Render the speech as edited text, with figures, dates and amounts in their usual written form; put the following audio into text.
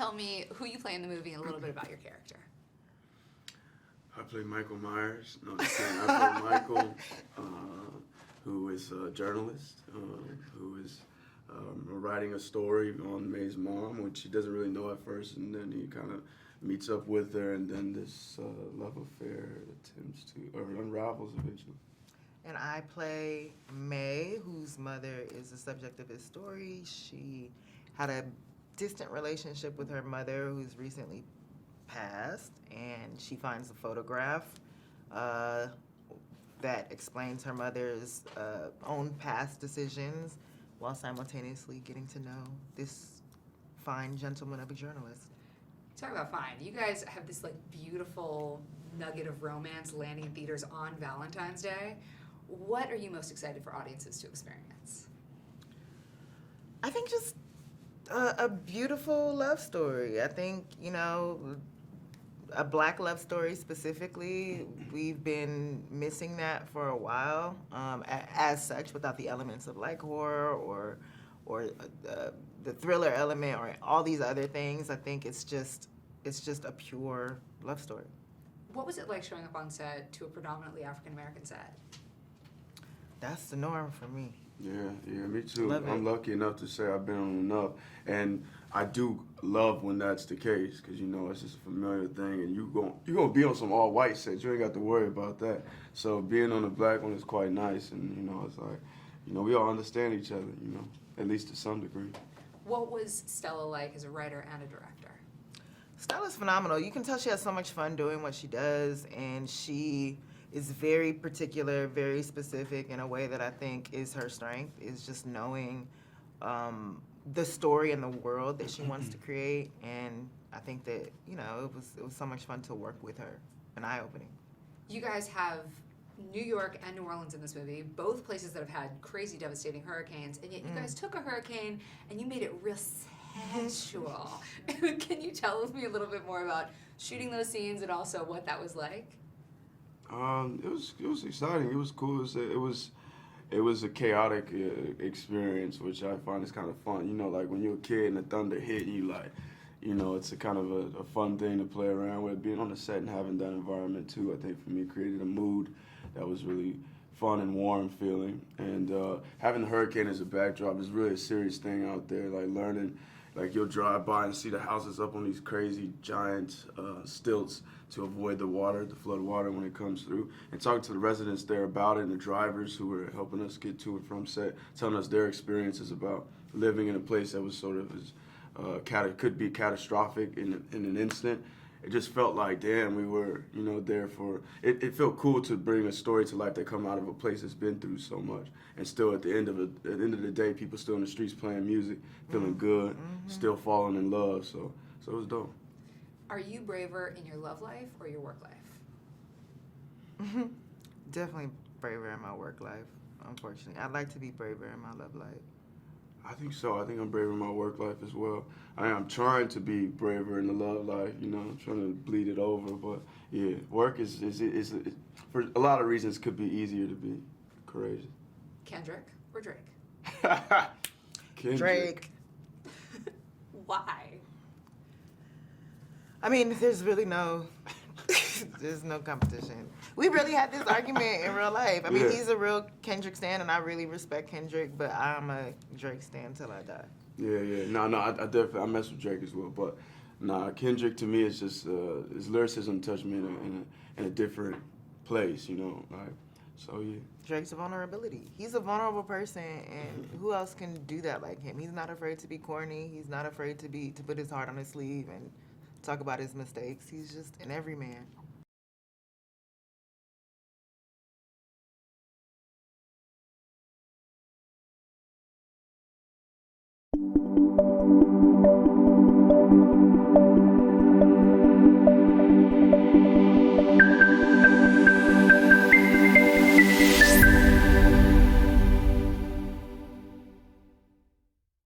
tell me who you play in the movie and a little bit about your character. I play Michael Myers. No, just kidding. I play Michael, who is a journalist, who is writing a story on May's mom, which he doesn't really know at first, and then he kind of meets up with her, and then this love affair attempts to, or unravels eventually. And I play May, whose mother is the subject of his story. She had a distant relationship with her mother, who's recently passed, and she finds a photograph that explains her mother's own past decisions while simultaneously getting to know this fine gentleman of a journalist. Talk about fine. You guys have this like beautiful nugget of romance landing in theaters on Valentine's Day. What are you most excited for audiences to experience? I think just a beautiful love story. I think, you know, a Black love story specifically, we've been missing that for a while, as such, without the elements of like horror or the thriller element or all these other things. I think it's just a pure love story. What was it like showing up on set to a predominantly African-American set? That's the norm for me. Yeah, me too. Love it. I'm lucky enough to say I've been on enough, and I do love when that's the case, because you know it's just a familiar thing, and you're gonna be on some all white sets. You ain't got to worry about that. So being on a Black one is quite nice, and you know it's like, you know, we all understand each other, you know, at least to some degree. What was Stella like as a writer and a director? Stella's phenomenal. You can tell she has so much fun doing what she does, and she is very particular, very specific in a way that I think is her strength, is just knowing the story and the world that she wants to create. And I think that, you know, it was so much fun to work with her and eye-opening. You guys have New York and New Orleans in this movie, both places that have had crazy, devastating hurricanes, and yet you guys took a hurricane and you made it real sensual. Can you tell me a little bit more about shooting those scenes and also what that was like? It was exciting. It was cool. It was a chaotic experience, which I find is kind of fun. You know, like when you're a kid and the thunder hit you, like, you know, it's a kind of a fun thing to play around with. Being on the set and having that environment too, I think for me created a mood that was really fun and warm feeling. And having the hurricane as a backdrop is really a serious thing out there. Like learning, like you'll drive by and see the houses up on these crazy giant stilts to avoid the flood water when it comes through. And talking to the residents there about it and the drivers who were helping us get to and from set, telling us their experiences about living in a place that was sort of could be catastrophic in an instant. It just felt like, damn, we were, you know, there for, it felt cool to bring a story to life that come out of a place that's been through so much. And still at the end of the day, people still in the streets playing music, feeling good, still falling in love. So it was dope. Are you braver in your love life or your work life? Definitely braver in my work life, unfortunately. I'd like to be braver in my love life. I think so. I think I'm braver in my work life as well. I'm trying to be braver in the love life, you know, I'm trying to bleed it over. But yeah, work is for a lot of reasons, could be easier to be courageous. Kendrick or Drake? Kendrick. Drake. Why? I mean, there's really there's no competition. We really had this argument in real life. I mean, Yeah. he's a real Kendrick stan, and I really respect Kendrick, but I'm a Drake stan till I die. Yeah. No, I definitely, I mess with Drake as well. But nah, Kendrick to me is just, his lyricism touched me in a different place, you know, like, so yeah. Drake's a vulnerability. He's a vulnerable person, and who else can do that like him? He's not afraid to be corny. He's not afraid to put his heart on his sleeve and talk about his mistakes. He's just an everyman.